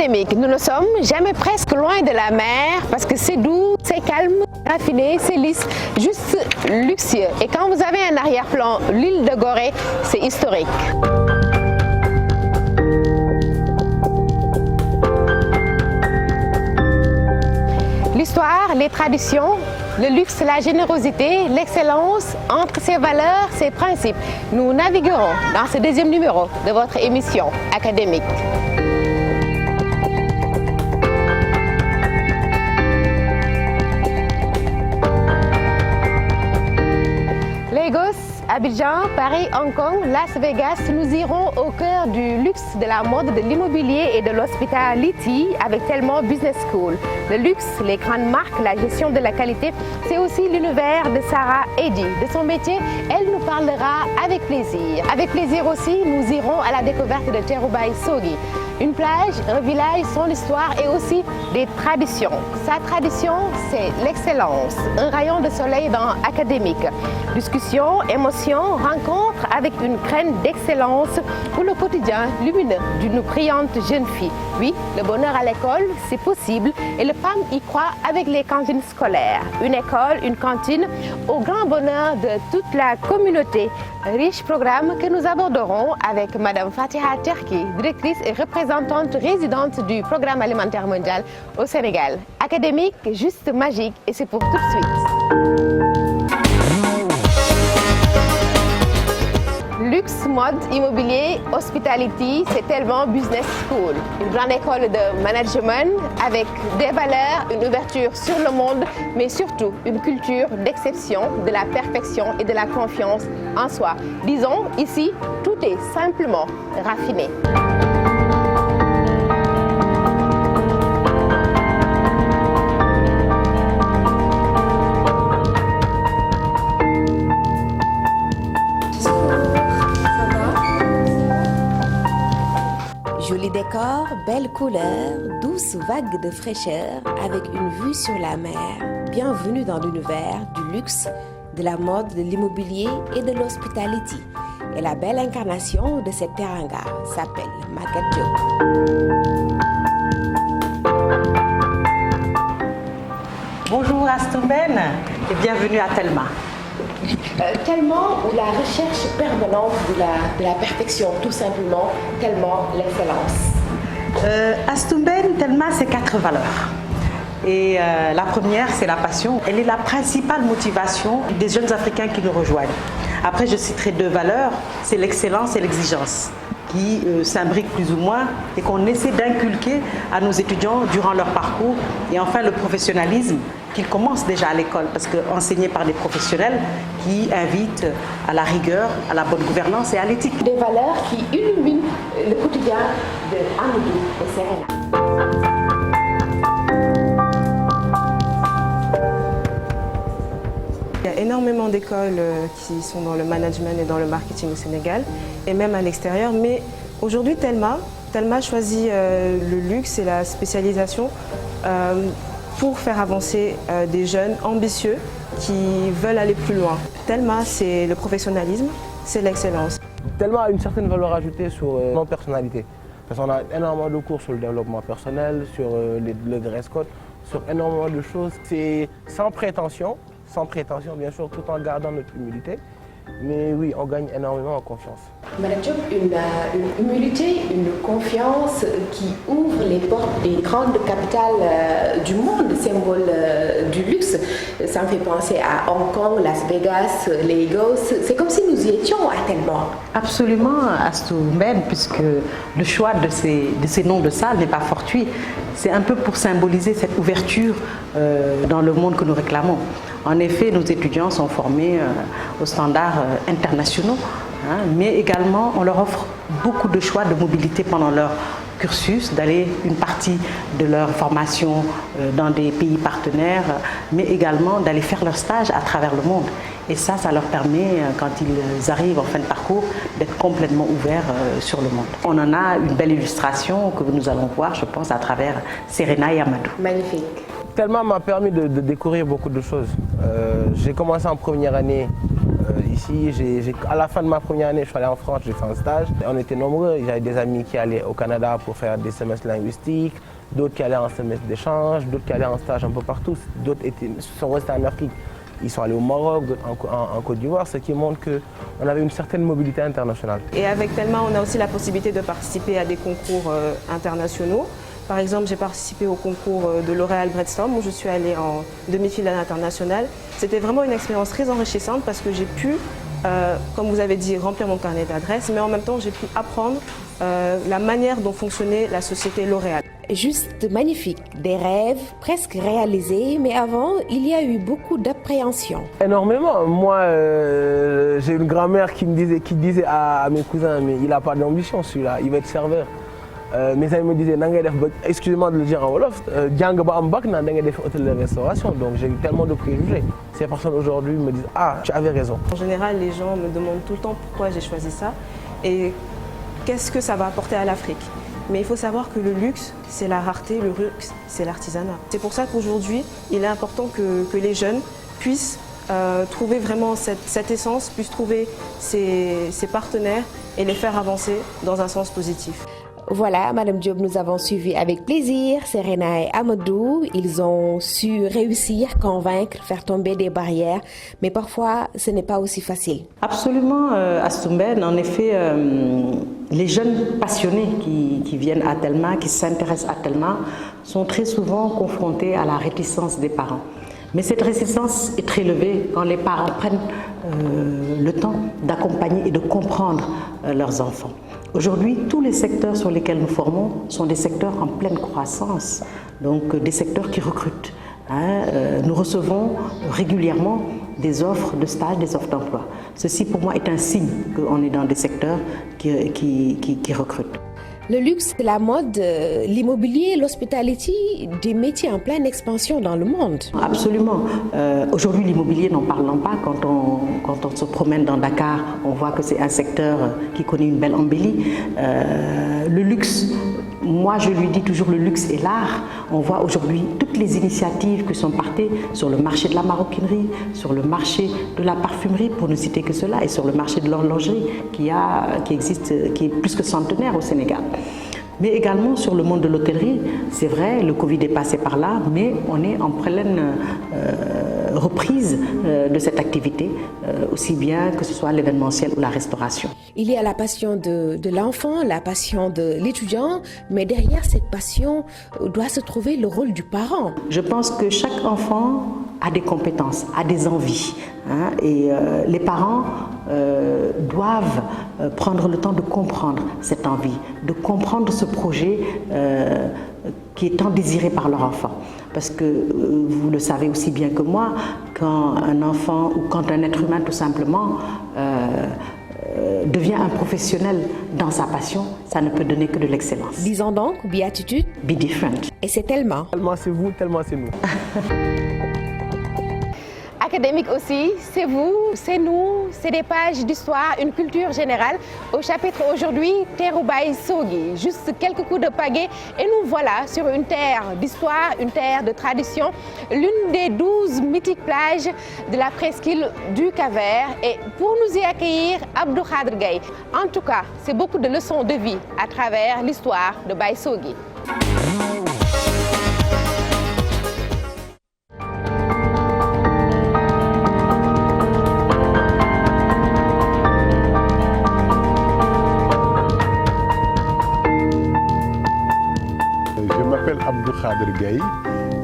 Académique, nous ne sommes jamais presque loin de la mer parce que c'est doux, c'est calme, raffiné, c'est lisse, juste luxueux. Et quand vous avez un arrière-plan, l'île de Gorée, c'est historique. L'histoire, les traditions, le luxe, la générosité, l'excellence, entre ces valeurs, ces principes, nous naviguerons dans ce deuxième numéro de votre émission académique. Lagos, Abidjan, Paris, Hong Kong, Las Vegas, nous irons au cœur du luxe, de la mode, de l'immobilier et de l'hospitality avec Telma Business School. Le luxe, les grandes marques, la gestion de la qualité, c'est aussi l'univers de Sarah Eddy. De son métier, elle nous parlera avec plaisir. Avec plaisir aussi, nous irons à la découverte de Terubay Sogi. Une plage, un village, son histoire et aussi des traditions. Sa tradition, c'est l'excellence. Un rayon de soleil dans Académique. Discussion, émotion, rencontre avec une graine d'excellence pour le quotidien lumineux d'une brillante jeune fille. Oui, le bonheur à l'école, c'est possible et le PAM y croit avec les cantines scolaires. Une école, une cantine au grand bonheur de toute la communauté. Riche programme que nous aborderons avec Madame Fatiha Terki, directrice et représentante résidente du Programme alimentaire mondial au Sénégal. Académique, juste magique et c'est pour tout de suite. Luxe, mode, immobilier, hospitality, c'est Telma Business School. Une grande école de management avec des valeurs, une ouverture sur le monde, mais surtout une culture d'exception, de la perfection et de la confiance en soi. Disons, ici, tout est simplement raffiné. Joli décor, belle couleur, douce vague de fraîcheur avec une vue sur la mer. Bienvenue dans l'univers du luxe, de la mode, de l'immobilier et de l'hospitality. Et la belle incarnation de cette teranga s'appelle Maguette Diop. Bonjour Astumben et bienvenue à Telma. Tellement ou la recherche permanente de la perfection, tout simplement, tellement l'excellence. Astumben, Telma, c'est 4 valeurs. Et la première, c'est la passion. Elle est la principale motivation des jeunes Africains qui nous rejoignent. Après, je citerai 2 valeurs, c'est l'excellence et l'exigence, qui s'imbriquent plus ou moins et qu'on essaie d'inculquer à nos étudiants durant leur parcours. Et enfin, le professionnalisme qu'ils commencent déjà à l'école, parce qu'enseignés par des professionnels qui invitent à la rigueur, à la bonne gouvernance et à l'éthique. Des valeurs qui illuminent le quotidien de Amadou et Serena. Il y a énormément d'écoles qui sont dans le management et dans le marketing au Sénégal, et même à l'extérieur. Mais aujourd'hui, Telma choisit le luxe et la spécialisation pour faire avancer des jeunes ambitieux qui veulent aller plus loin. Telma, c'est le professionnalisme, c'est l'excellence. Telma a une certaine valeur ajoutée sur notre personnalité. Parce qu'on a énormément de cours sur le développement personnel, sur le dress code, sur énormément de choses. C'est sans prétention bien sûr, tout en gardant notre humilité. Mais oui, on gagne énormément en confiance. Madame Diop, une humilité, une confiance qui ouvre les portes des grandes capitales du monde, symbole du luxe. Ça me fait penser à Hong Kong, Las Vegas, Lagos. C'est comme si nous y étions à Telma. Absolument, Astumben, puisque le choix de ces noms de salles n'est pas fortuit. C'est un peu pour symboliser cette ouverture dans le monde que nous réclamons. En effet, nos étudiants sont formés aux standards internationaux, mais également on leur offre beaucoup de choix de mobilité pendant leur cursus, d'aller une partie de leur formation dans des pays partenaires, mais également d'aller faire leur stage à travers le monde. Et ça leur permet, quand ils arrivent en fin de parcours, d'être complètement ouverts sur le monde. On en a une belle illustration que nous allons voir, je pense, à travers Serena et Amadou. Magnifique. Telma m'a permis de découvrir beaucoup de choses. J'ai commencé en première année Ici, à la fin de ma première année, je suis allé en France, j'ai fait un stage. On était nombreux, j'avais des amis qui allaient au Canada pour faire des semestres linguistiques, d'autres qui allaient en semestre d'échange, d'autres qui allaient en stage un peu partout, d'autres sont restés en Afrique. Ils sont allés au Maroc, en Côte d'Ivoire, ce qui montre qu'on avait une certaine mobilité internationale. Et avec Telma, on a aussi la possibilité de participer à des concours internationaux. Par exemple, j'ai participé au concours de L'Oréal Brainstorm où je suis allée en demi-finale internationale. C'était vraiment une expérience très enrichissante parce que j'ai pu, comme vous avez dit, remplir mon carnet d'adresses, mais en même temps, j'ai pu apprendre la manière dont fonctionnait la société L'Oréal. Juste magnifique, des rêves presque réalisés, mais avant, il y a eu beaucoup d'appréhension. Énormément. Moi, j'ai une grand-mère qui disait à mes cousins, mais il n'a pas d'ambition celui-là, il va être serveur. Mes amis me disaient, excusez-moi de le dire en Wolof, jàng ba am bac naan da ngay def hôtel de restauration. Donc j'ai eu tellement de préjugés. Ces personnes aujourd'hui me disent, ah, tu avais raison. En général, les gens me demandent tout le temps pourquoi j'ai choisi ça et qu'est-ce que ça va apporter à l'Afrique. Mais il faut savoir que le luxe, c'est la rareté, le luxe, c'est l'artisanat. C'est pour ça qu'aujourd'hui, il est important que les jeunes puissent trouver vraiment cette essence, puissent trouver ses partenaires et les faire avancer dans un sens positif. Voilà, Madame Diop, nous avons suivi avec plaisir Serena et Amadou. Ils ont su réussir, convaincre, faire tomber des barrières, mais parfois ce n'est pas aussi facile. Absolument, Astou Mbène. En effet, les jeunes passionnés qui viennent à Telma, qui s'intéressent à Telma, sont très souvent confrontés à la réticence des parents. Mais cette réticence est très élevée quand les parents prennent le temps d'accompagner et de comprendre leurs enfants. Aujourd'hui, tous les secteurs sur lesquels nous formons sont des secteurs en pleine croissance, donc des secteurs qui recrutent. Nous recevons régulièrement des offres de stage, des offres d'emploi. Ceci pour moi est un signe qu'on est dans des secteurs qui recrutent. Le luxe, la mode, l'immobilier, l'hospitality, des métiers en pleine expansion dans le monde. Absolument. Aujourd'hui, l'immobilier, n'en parlons pas. Quand on se promène dans Dakar, on voit que c'est un secteur qui connaît une belle embellie. Le luxe, moi je lui dis toujours, le luxe et l'art. On voit aujourd'hui toutes les initiatives qui sont partées sur le marché de la maroquinerie, sur le marché de la parfumerie, pour ne citer que cela, et sur le marché de l'horlogerie qui existe, qui est plus que centenaire au Sénégal. Mais également sur le monde de l'hôtellerie, c'est vrai, le Covid est passé par là, mais on est en pleine reprise de cette activité, aussi bien que ce soit l'événementiel ou la restauration. Il y a la passion de l'enfant, la passion de l'étudiant, mais derrière cette passion doit se trouver le rôle du parent. Je pense que chaque enfant a des compétences, a des envies, et les parents doivent prendre le temps de comprendre cette envie, de comprendre ce projet qui est tant désiré par leur enfant. Parce que vous le savez aussi bien que moi, quand un enfant ou quand un être humain tout simplement devient un professionnel dans sa passion, ça ne peut donner que de l'excellence. Disons donc, béatitude, be different. Et c'est tellement. Tellement c'est vous, tellement c'est nous. Académique aussi, c'est vous, c'est nous, c'est des pages d'histoire, une culture générale. Au chapitre aujourd'hui, Teeru Baye Sogui, juste quelques coups de pagaie et nous voilà sur une terre d'histoire, une terre de tradition, l'une des 12 mythiques plages de la presqu'île du Cap-Vert. Et pour nous y accueillir, Abdou Khadre Gaye. En tout cas, c'est beaucoup de leçons de vie à travers l'histoire de Baye Sogui. Abdou Khadre Gaye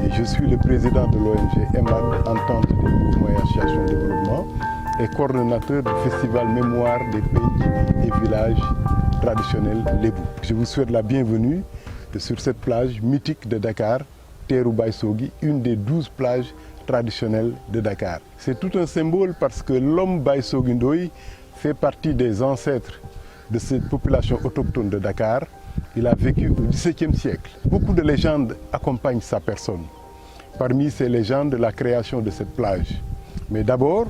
et je suis le président de l'ONG EMAD, Entente des mouvements et associations de développement, et coordonnateur du festival Mémoire des pays et villages traditionnels lébou. Je vous souhaite la bienvenue sur cette plage mythique de Dakar, Teeru Baye Sogui, une des 12 plages traditionnelles de Dakar. C'est tout un symbole parce que l'homme Baye Sogui Ndoye fait partie des ancêtres de cette population autochtone de Dakar. Il a vécu au XVIIe siècle. Beaucoup de légendes accompagnent sa personne. Parmi ces légendes, la création de cette plage. Mais d'abord,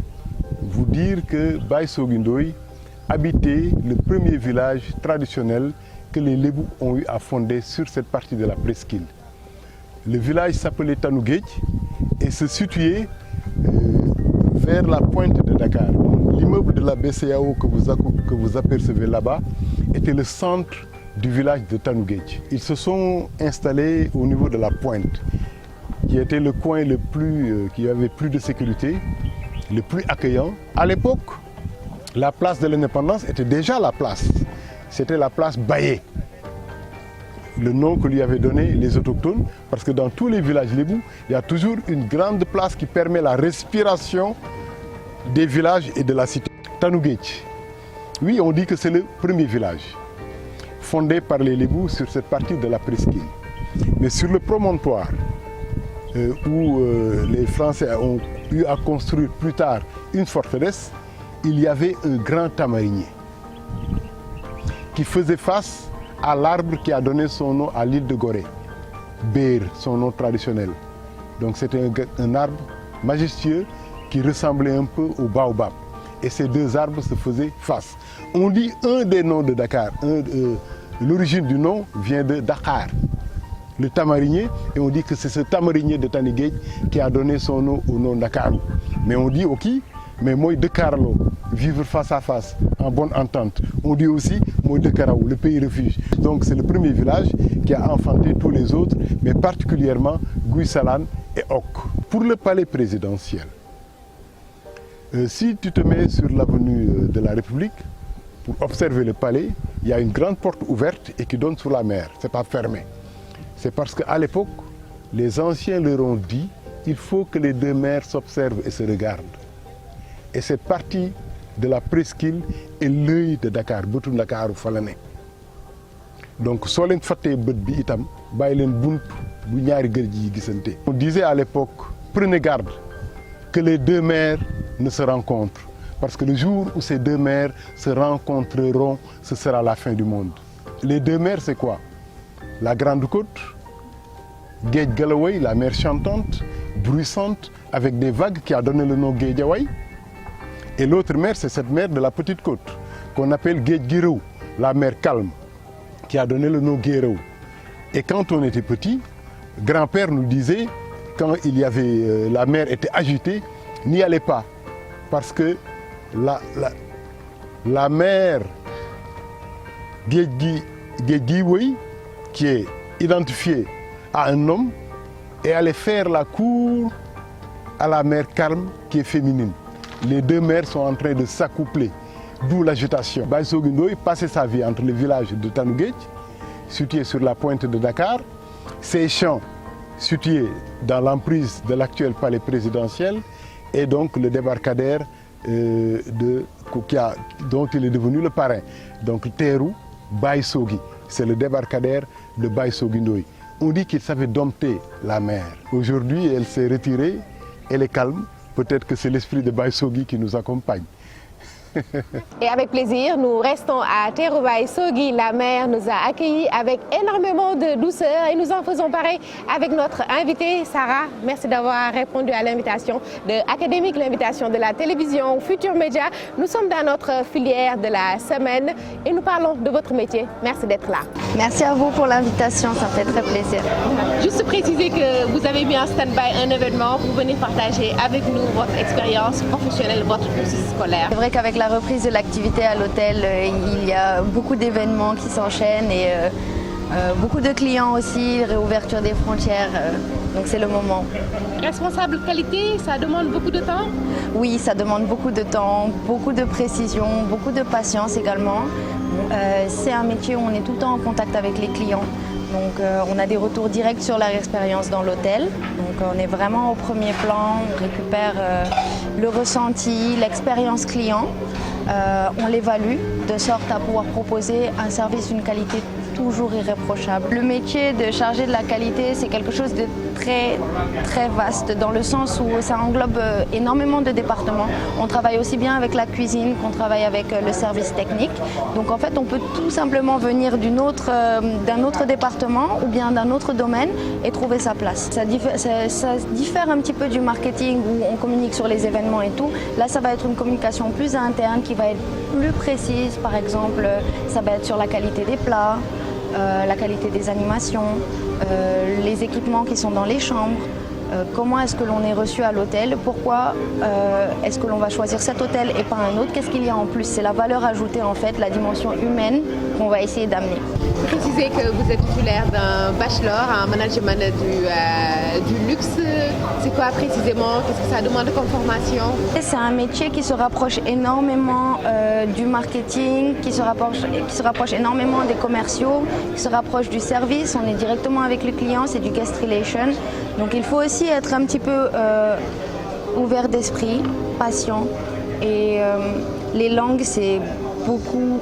vous dire que Baye Sogui Ndoye habitait le premier village traditionnel que les Lébous ont eu à fonder sur cette partie de la presqu'île. Le village s'appelait Tanougej et se situait vers la pointe de Dakar. l'immeuble de la BCAO que vous apercevez là-bas était le centre du village de Tanougej. Ils se sont installés au niveau de la pointe, qui était le coin qui avait plus de sécurité, le plus accueillant. À l'époque, la place de l'indépendance était déjà la place. C'était la place Baye, le nom que lui avaient donné les autochtones, parce que dans tous les villages lébous, il y a toujours une grande place qui permet la respiration des villages et de la cité. Tanougej, oui, on dit que c'est le premier village fondé par les Lébous sur cette partie de la presqu'île. Mais sur le promontoire, où les Français ont eu à construire plus tard une forteresse, il y avait un grand tamarinier qui faisait face à l'arbre qui a donné son nom à l'île de Gorée, Bér, son nom traditionnel. Donc c'était un arbre majestueux qui ressemblait un peu au baobab. Et ces deux arbres se faisaient face. On dit un des noms de Dakar, l'origine du nom vient de Dakar, le tamarinier, et on dit que c'est ce tamarinier de Tanougej qui a donné son nom au nom Dakarou. Mais on dit ok, mais moi de Carlo, vivre face à face, en bonne entente. On dit aussi moi de Karaou, le pays refuge. Donc c'est le premier village qui a enfanté tous les autres, mais particulièrement Guy-Salane et Ok. Pour le palais présidentiel, si tu te mets sur l'avenue de la République, pour observer le palais, il y a une grande porte ouverte et qui donne sur la mer. Ce n'est pas fermé. C'est parce qu'à l'époque, les anciens leur ont dit qu'il faut que les deux mers s'observent et se regardent. Et cette partie de la presqu'île est l'œil de Dakar, bëtu Ndakaaru fa la ne. Donc soo leen fàttee bët bi itam bàyyi leen bunt bu ñaari géej yi gisante. On disait à l'époque, prenez garde que les deux mers ne se rencontrent. Parce que le jour où ces deux mers se rencontreront, ce sera la fin du monde. Les deux mers, c'est quoi? La Grande Côte, Guéj Galaway, la mer chantante, bruissante, avec des vagues qui a donné le nom Guédiawaye. Et l'autre mer, c'est cette mer de la Petite Côte, qu'on appelle Guéj Guirou, la mer calme, qui a donné le nom Guérou. Et quand on était petit, grand-père nous disait, quand il y avait, la mer était agitée, n'y allez pas, parce que la mer Guédiawaye, qui est identifiée à un homme, et allait faire la cour à la mer calme, qui est féminine. Les deux mers sont en train de s'accoupler, d'où l'agitation. Baye Sogui Ndoye passait sa vie entre le village de Tanougej, situé sur la pointe de Dakar, ses champs situés dans l'emprise de l'actuel palais présidentiel, et donc le débarcadère dont il est devenu le parrain. Donc Terrou Baye Sogui, c'est le débarcadère de Baye Sogui Ndoye. On dit qu'il savait dompter la mer. Aujourd'hui, elle s'est retirée, elle est calme. Peut-être que c'est l'esprit de Baye Sogui qui nous accompagne. Et avec plaisir, nous restons à Terrou Baye Sogui. La mer nous a accueillis avec énormément de douceur et nous en faisons pareil avec notre invitée Sarah. Merci d'avoir répondu à l'invitation de Académique, l'invitation de la télévision Futur Média. Nous sommes dans notre filière de la semaine et nous parlons de votre métier. Merci d'être là. Merci à vous pour l'invitation, ça me fait très plaisir. Juste préciser que vous avez mis en stand-by un événement pour venir partager avec nous votre expérience professionnelle, votre cursus scolaire. C'est vrai qu'avec la reprise de l'activité à l'hôtel, il y a beaucoup d'événements qui s'enchaînent et beaucoup de clients aussi, réouverture des frontières, donc c'est le moment. Responsable qualité, ça demande beaucoup de temps? Oui, ça demande beaucoup de temps, beaucoup de précision, beaucoup de patience également. C'est un métier où on est tout le temps en contact avec les clients. Donc on a des retours directs sur leur expérience dans l'hôtel. Donc on est vraiment au premier plan, on récupère le ressenti, l'expérience client. On l'évalue de sorte à pouvoir proposer un service d'une qualité toujours irréprochable. Le métier de chargé de la qualité, c'est quelque chose de très vaste dans le sens où ça englobe énormément de départements. On travaille aussi bien avec la cuisine qu'on travaille avec le service technique. Donc en fait, on peut tout simplement venir d'un autre département ou bien d'un autre domaine et trouver sa place. Ça diffère un petit peu du marketing où on communique sur les événements et tout. Là, ça va être une communication plus interne qui va être plus précise. Par exemple, ça va être sur la qualité des plats, la qualité des animations, les équipements qui sont dans les chambres, comment est-ce que l'on est reçu à l'hôtel, pourquoi est-ce que l'on va choisir cet hôtel et pas un autre, qu'est-ce qu'il y a en plus. C'est la valeur ajoutée en fait, la dimension humaine qu'on va essayer d'amener. Précisez que vous êtes titulaire d'un bachelor en management du luxe. C'est quoi précisément? Qu'est-ce que ça demande comme formation? C'est un métier qui se rapproche énormément du marketing, qui se rapproche énormément des commerciaux, qui se rapproche du service. On est directement avec le client, c'est du guest relation. Donc il faut aussi être un petit peu ouvert d'esprit, patient. Et les langues, c'est beaucoup.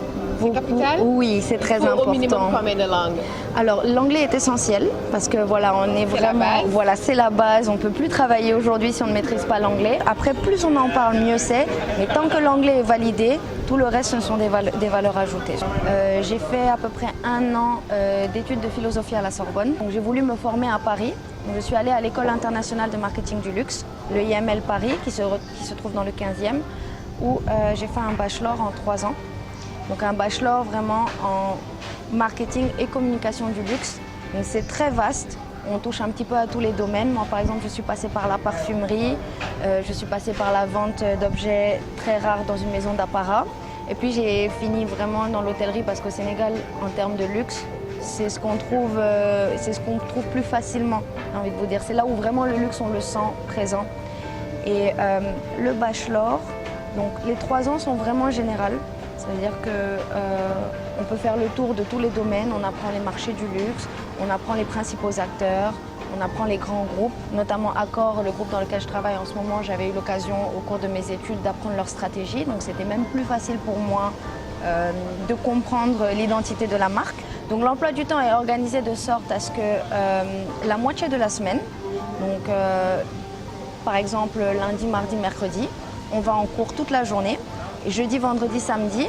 Capital? Oui, c'est très important. Au minimum combien de langues? Alors l'anglais est essentiel parce que voilà, on est vraiment, voilà, c'est la base. On ne peut plus travailler aujourd'hui si on ne maîtrise pas l'anglais. Après, plus on en parle, mieux c'est. Mais tant que l'anglais est validé, tout le reste, ce sont des valeurs ajoutées. J'ai fait à peu près 1 an d'études de philosophie à la Sorbonne. Donc j'ai voulu me former à Paris. Donc, je suis allée à l'École internationale de marketing du luxe, le IML Paris, qui se trouve dans le 15e, où j'ai fait un bachelor en 3 ans. Donc un bachelor vraiment en marketing et communication du luxe. Donc c'est très vaste, on touche un petit peu à tous les domaines. Moi par exemple, je suis passée par la parfumerie, je suis passée par la vente d'objets très rares dans une maison d'apparat. Et puis j'ai fini vraiment dans l'hôtellerie parce qu'au Sénégal, en termes de luxe, c'est ce qu'on trouve plus facilement, j'ai envie de vous dire. C'est là où vraiment le luxe, on le sent présent. Et le bachelor, donc les 3 ans sont vraiment générales. C'est-à-dire qu'on peut faire le tour de tous les domaines, on apprend les marchés du luxe, on apprend les principaux acteurs, on apprend les grands groupes, notamment Accor, le groupe dans lequel je travaille en ce moment. J'avais eu l'occasion au cours de mes études d'apprendre leur stratégie, donc c'était même plus facile pour moi de comprendre l'identité de la marque. Donc l'emploi du temps est organisé de sorte à ce que la moitié de la semaine, donc par exemple lundi, mardi, mercredi, on va en cours toute la journée. Et jeudi, vendredi, samedi,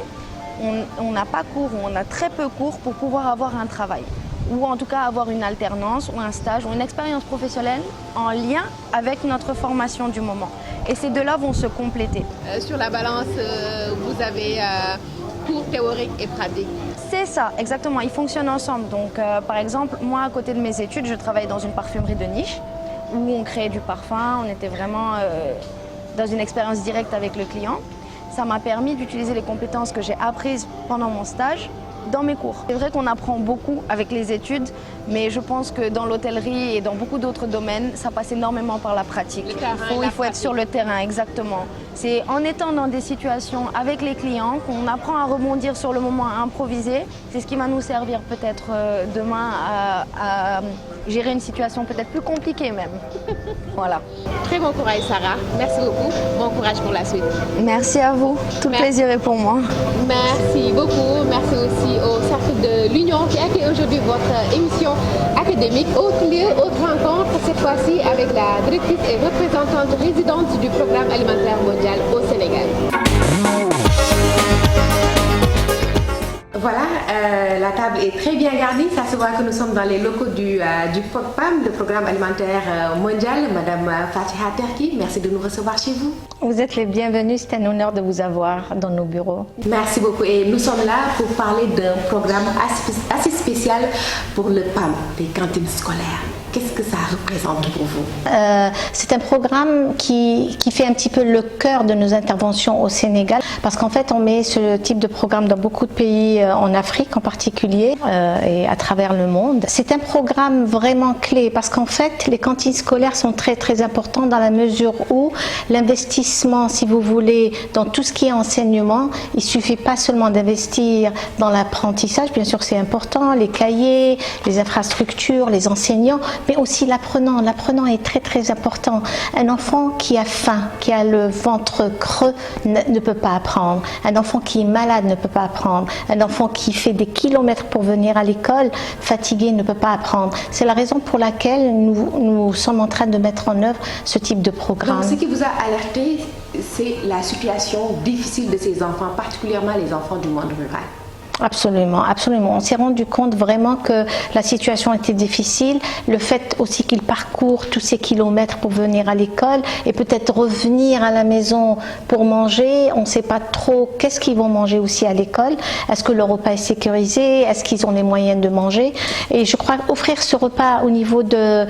on n'a pas cours ou on a très peu cours pour pouvoir avoir un travail. Ou en tout cas avoir une alternance ou un stage ou une expérience professionnelle en lien avec notre formation du moment. Et ces deux-là vont se compléter. Sur la balance, vous avez cours théoriques et pratiques. C'est ça, exactement. Ils fonctionnent ensemble. Donc par exemple, moi à côté de mes études, je travaille dans une parfumerie de niche où on créait du parfum. On était vraiment dans une expérience directe avec le client. Ça m'a permis d'utiliser les compétences que j'ai apprises pendant mon stage dans mes cours. C'est vrai qu'on apprend beaucoup avec les études, mais je pense que dans l'hôtellerie et dans beaucoup d'autres domaines, ça passe énormément par la pratique. Il faut être sur le terrain, exactement. C'est en étant dans des situations avec les clients qu'on apprend à rebondir sur le moment, à improviser. C'est ce qui va nous servir peut-être demain à gérer une situation peut-être plus compliquée même. Voilà. Très bon courage Sarah, merci beaucoup. Bon courage pour la suite. Merci à vous, tout le plaisir est pour moi. Merci beaucoup, merci aussi au Cercle de l'Union qui accueille aujourd'hui votre émission académique. Autre lieu, autre rencontre, cette fois-ci avec la directrice et représentante résidente du Programme alimentaire mondial au Sénégal. Voilà, la table est très bien garnie. Ça se voit que nous sommes dans les locaux du PAM, le Programme alimentaire mondial. Madame Fatiha Terki, merci de nous recevoir chez vous. Vous êtes les bienvenus, c'est un honneur de vous avoir dans nos bureaux. Merci beaucoup. Et nous sommes là pour parler d'un programme assez spécial pour le PAM, les cantines scolaires. Qu'est-ce que ça représente pour vous? C'est un programme qui fait un petit peu le cœur de nos interventions au Sénégal, parce qu'en fait on met ce type de programme dans beaucoup de pays en Afrique en particulier et à travers le monde. C'est un programme vraiment clé parce qu'en fait les cantines scolaires sont très très importantes dans la mesure où l'investissement, si vous voulez, dans tout ce qui est enseignement, il suffit pas seulement d'investir dans l'apprentissage, bien sûr c'est important, les cahiers, les infrastructures, les enseignants, mais aussi l'apprenant. L'apprenant est très très important. Un enfant qui a faim, qui a le ventre creux ne peut pas apprendre. Un enfant qui est malade ne peut pas apprendre. Un enfant qui fait des kilomètres pour venir à l'école, fatigué, ne peut pas apprendre. C'est la raison pour laquelle nous sommes en train de mettre en œuvre ce type de programme. Donc ce qui vous a alerté, c'est la situation difficile de ces enfants, particulièrement les enfants du monde rural. Absolument, absolument. On s'est rendu compte vraiment que la situation était difficile. Le fait aussi qu'ils parcourent tous ces kilomètres pour venir à l'école et peut-être revenir à la maison pour manger. On ne sait pas trop qu'est-ce qu'ils vont manger aussi à l'école. Est-ce que le repas est sécurisé? Est-ce qu'ils ont les moyens de manger? Et je crois qu'offrir ce repas au niveau de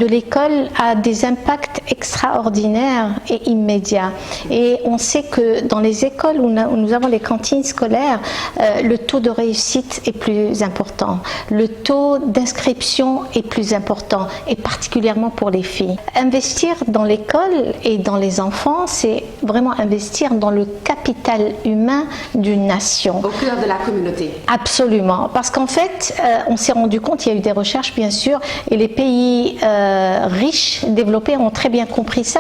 l'école a des impacts extraordinaires et immédiats. Et on sait que dans les écoles où nous avons les cantines scolaires, le taux de réussite est plus important, le taux d'inscription est plus important, et particulièrement pour les filles. Investir dans l'école et dans les enfants, c'est vraiment investir dans le capital humain d'une nation. Au cœur de la communauté. Absolument, parce qu'en fait, on s'est rendu compte, il y a eu des recherches bien sûr, et les pays riches, développés ont très bien compris ça,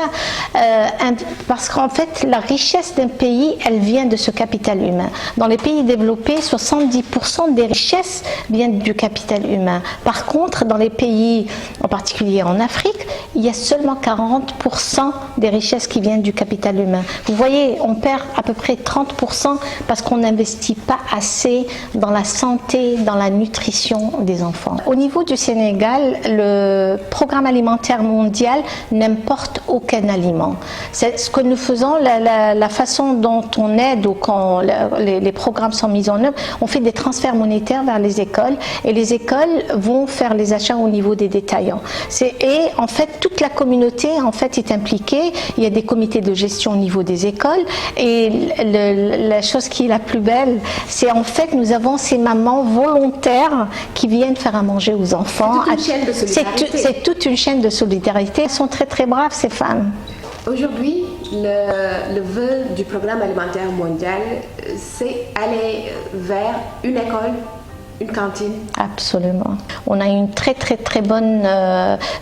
parce qu'en fait, la richesse d'un pays, elle vient de ce capital humain. Dans les pays développés, 70% des richesses viennent du capital humain. Par contre, dans les pays, en particulier en Afrique, il y a seulement 40% des richesses qui viennent du capital humain. Vous voyez, on perd à peu près 30% parce qu'on n'investit pas assez dans la santé, dans la nutrition des enfants. Au niveau du Sénégal, le programme alimentaire mondial n'importe aucun aliment. C'est ce que nous faisons, la façon dont on aide ou quand les programmes sont mis en œuvre, on fait des transferts monétaires vers les écoles et les écoles vont faire les achats au niveau des détaillants. Et en fait, toute la communauté en fait est impliquée. Il y a des comités de gestion au niveau des écoles et la chose qui est la plus belle, c'est en fait nous avons ces mamans volontaires qui viennent faire à manger aux enfants. C'est toute une chaîne de solidarité. C'est toute une chaîne de solidarité. Elles sont très très braves ces femmes. Aujourd'hui, le vœu du programme alimentaire mondial, c'est aller vers une école, une cantine. Absolument. On a une très très très bonne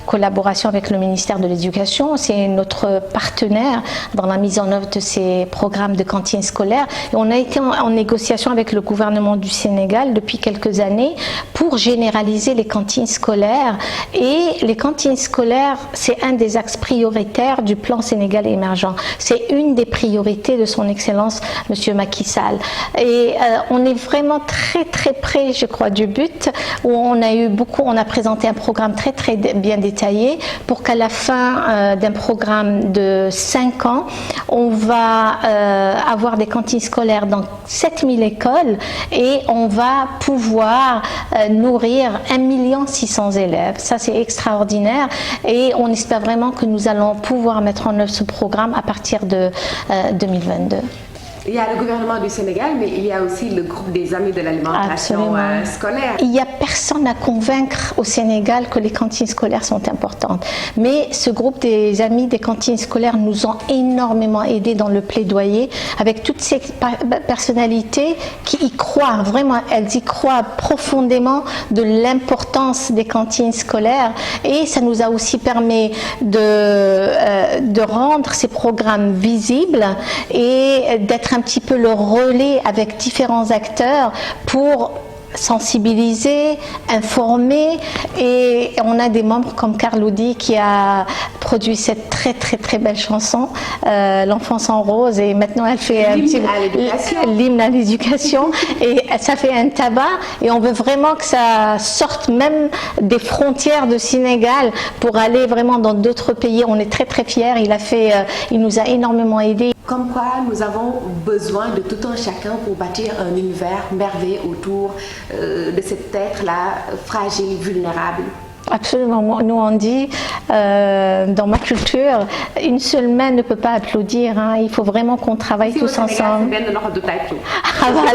collaboration avec le ministère de l'Éducation. C'est notre partenaire dans la mise en œuvre de ces programmes de cantines scolaires. Et on a été en négociation avec le gouvernement du Sénégal depuis quelques années pour généraliser les cantines scolaires. Et les cantines scolaires, c'est un des axes prioritaires du plan Sénégal émergent. C'est une des priorités de son Excellence, Monsieur Macky Sall. Et on est vraiment très très près, je crois, du but, où on a présenté un programme très très bien détaillé pour qu'à la fin d'un programme de 5 ans, on va avoir des cantines scolaires dans 7000 écoles et on va pouvoir nourrir 1 600 000 élèves. Ça, c'est extraordinaire et on espère vraiment que nous allons pouvoir mettre en œuvre ce programme à partir de 2022. Il y a le gouvernement du Sénégal, mais il y a aussi le groupe des Amis de l'alimentation scolaire. Il n'y a personne à convaincre au Sénégal que les cantines scolaires sont importantes. Mais ce groupe des Amis des cantines scolaires nous ont énormément aidés dans le plaidoyer, avec toutes ces personnalités qui y croient, vraiment, elles y croient profondément de l'importance des cantines scolaires. Et ça nous a aussi permis de rendre ces programmes visibles et d'être un petit peu le relais avec différents acteurs pour sensibiliser, informer, et on a des membres comme Carlodi qui a produit cette très très très belle chanson, L'enfance en rose, et maintenant elle fait l'hymne à l'éducation et ça fait un tabac et on veut vraiment que ça sorte même des frontières de Sénégal pour aller vraiment dans d'autres pays. On est très très fiers, il nous a énormément aidés. Comme quoi nous avons besoin de tout un chacun pour bâtir un univers merveilleux autour de cet être-là, fragile, vulnérable. Absolument. Nous on dit dans ma culture, une seule main ne peut pas applaudir. Hein. Il faut vraiment qu'on travaille tous ensemble. Ah, voilà.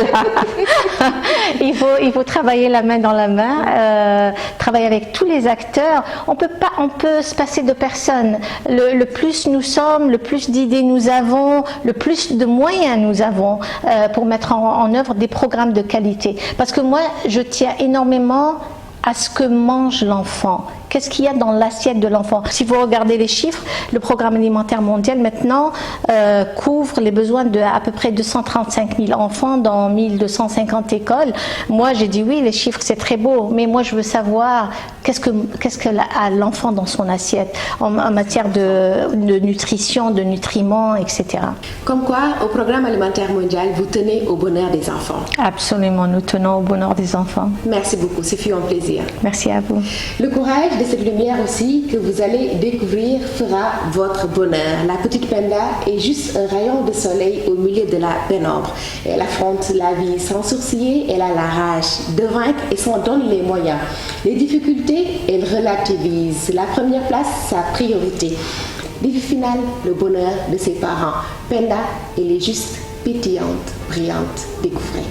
il faut travailler la main dans la main, travailler avec tous les acteurs. On peut se passer de personne. Le plus nous sommes, le plus d'idées nous avons, le plus de moyens nous avons pour mettre en œuvre des programmes de qualité. Parce que moi, je tiens énormément à ce que mange l'enfant. Qu'est-ce qu'il y a dans l'assiette de l'enfant? Si vous regardez les chiffres, le programme alimentaire mondial maintenant couvre les besoins de à peu près 235 000 enfants dans 1250 écoles. Moi, j'ai dit oui, les chiffres c'est très beau, mais moi je veux savoir qu'est-ce que a l'enfant dans son assiette en matière de nutrition, de nutriments, etc. Comme quoi, au programme alimentaire mondial, vous tenez au bonheur des enfants. Absolument, nous tenons au bonheur des enfants. Merci beaucoup, ce fut un plaisir. Merci à vous. Le courage de cette lumière aussi que vous allez découvrir fera votre bonheur. La petite Penda est juste un rayon de soleil au milieu de la pénombre. Elle affronte la vie sans sourciller, elle a la rage de vaincre et s'en donne les moyens. Les difficultés, elle relativise. La première place, sa priorité. Défi final, le bonheur de ses parents. Penda, elle est juste pétillante, brillante. Découvrez.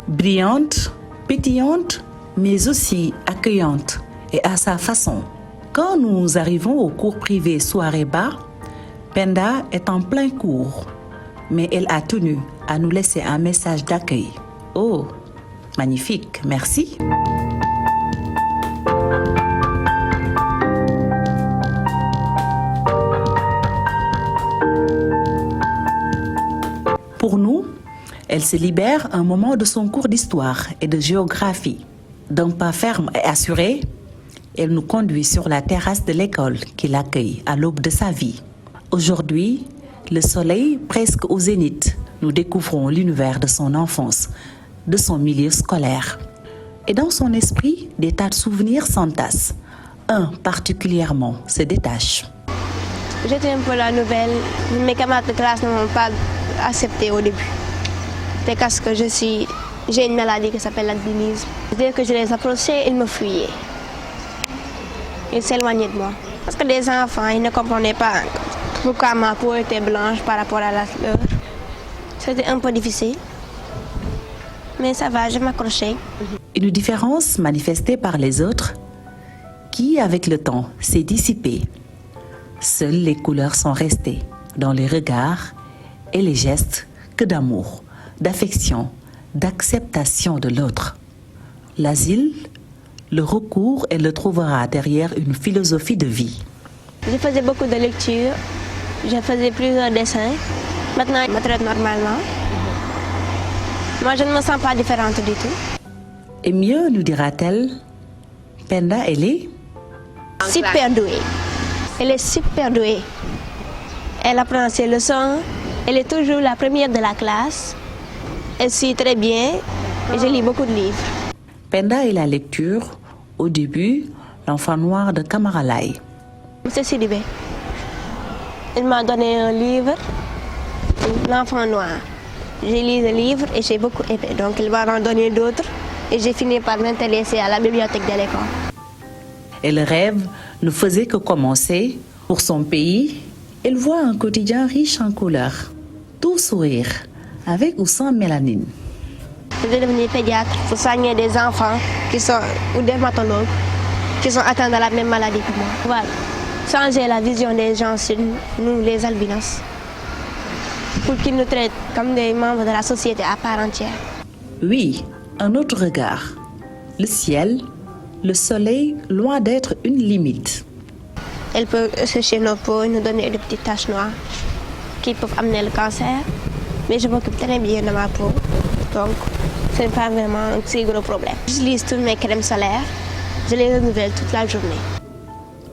Brillante, pétillante, mais aussi accueillante et à sa façon. Quand nous arrivons au cours privé Soirée Bar, Penda est en plein cours, mais elle a tenu à nous laisser un message d'accueil. Oh, magnifique, merci. Pour nous, elle se libère un moment de son cours d'histoire et de géographie. D'un pas ferme et assuré, elle nous conduit sur la terrasse de l'école qui l'accueille à l'aube de sa vie. Aujourd'hui, le soleil presque au zénith, nous découvrons l'univers de son enfance, de son milieu scolaire. Et dans son esprit, des tas de souvenirs s'entassent. Un particulièrement se détache. J'étais un peu la nouvelle. Mes camarades de classe ne m'ont pas accepté au début. C'est parce que j'ai une maladie qui s'appelle l'albinisme. Dès que je les approchais, ils me fuyaient. Ils s'éloignaient de moi. Parce que les enfants, ils ne comprenaient pas pourquoi ma peau était blanche par rapport à la leur. C'était un peu difficile. Mais ça va, je m'accrochais. Une différence manifestée par les autres qui, avec le temps, s'est dissipée. Seules les couleurs sont restées dans les regards et les gestes que d'amour, d'affection, d'acceptation de l'autre. L'asile, le recours, elle le trouvera derrière une philosophie de vie. Je faisais beaucoup de lectures, je faisais plusieurs dessins. Maintenant, je me traite normalement. Moi, je ne me sens pas différente du tout. Et mieux, nous dira-t-elle, Penda, elle est super douée. Elle est super douée. Elle apprend ses leçons. Elle est toujours la première de la classe. Elle suit très bien et je lis beaucoup de livres. Penda et la lecture, au début, l'enfant noir de Camaralai. Monsieur Sidibé, il m'a donné un livre, L'enfant noir. J'ai lu le livre et j'ai beaucoup aimé. Donc il m'a en donné d'autres et j'ai fini par m'intéresser à la bibliothèque de l'école. Et le rêve ne faisait que commencer. Pour son pays, elle voit un quotidien riche en couleurs. Tout sourire, avec ou sans mélanine. Je vais devenir pédiatre pour soigner des enfants ou dermatologues qui sont atteints de la même maladie que moi. Voilà. Changer la vision des gens sur nous, les albinos, pour qu'ils nous traitent comme des membres de la société à part entière. Oui, un autre regard. Le ciel, le soleil, loin d'être une limite. Elle peut sécher nos peaux et nous donner des petites taches noires qui peuvent amener le cancer. Mais je m'occupe très bien de ma peau, donc ce n'est pas vraiment un si gros problème. J'utilise toutes mes crèmes solaires, je les renouvelle toute la journée.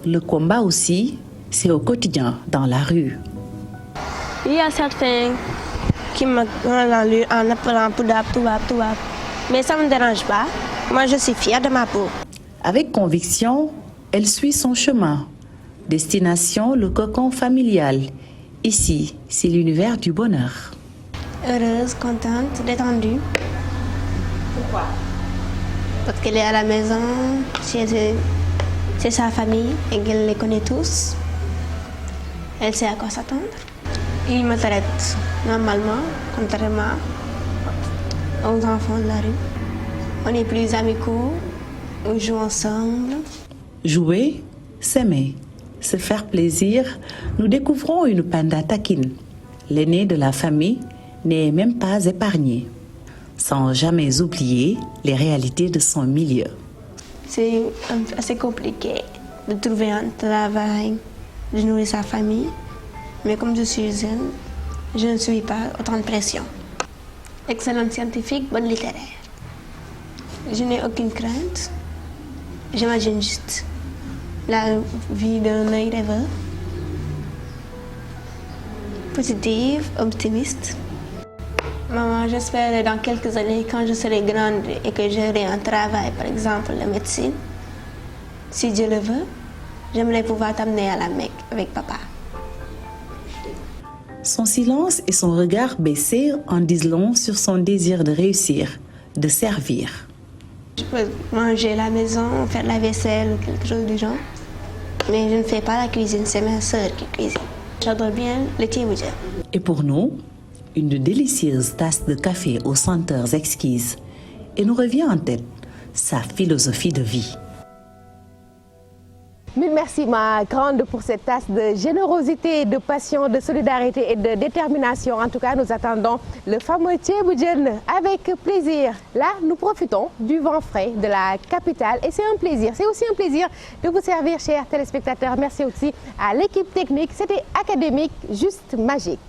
Le combat aussi, c'est au quotidien, dans la rue. Il y a certains qui me rendent en appelant Poudab, mais ça ne me dérange pas. Moi, je suis fière de ma peau. Avec conviction, elle suit son chemin. Destination, le cocon familial. Ici, c'est l'univers du bonheur. Heureuse, contente, détendue. Pourquoi? Parce qu'elle est à la maison, c'est sa famille et qu'elle les connaît tous. Elle sait à quoi s'attendre. Il me traite normalement, contrairement aux enfants de la rue. On est plus amicaux, on joue ensemble. Jouer, s'aimer, se faire plaisir, nous découvrons une Penda taquine, l'aînée de la famille, n'est même pas épargnée, sans jamais oublier les réalités de son milieu. C'est assez compliqué de trouver un travail, de nourrir sa famille. Mais comme je suis jeune, je ne suis pas autant de pression. Excellente scientifique, bonne littéraire. Je n'ai aucune crainte. J'imagine juste la vie d'un œil rêveur. Positive, optimiste. Maman, j'espère dans quelques années, quand je serai grande et que j'aurai un travail, par exemple la médecine, si Dieu le veut, j'aimerais pouvoir t'amener à la Mecque avec papa. Son silence et son regard baissé en disent long sur son désir de réussir, de servir. Je peux manger à la maison, faire la vaisselle ou quelque chose du genre, mais je ne fais pas la cuisine, c'est ma sœur qui cuisine. J'adore bien le thé boudja. Et pour nous, une délicieuse tasse de café aux senteurs exquises. Et nous revient en tête sa philosophie de vie. Mille merci ma grande pour cette tasse de générosité, de passion, de solidarité et de détermination. En tout cas, nous attendons le fameux ceebu jën avec plaisir. Là, nous profitons du vent frais de la capitale et c'est un plaisir. C'est aussi un plaisir de vous servir, chers téléspectateurs. Merci aussi à l'équipe technique. C'était académique, juste magique.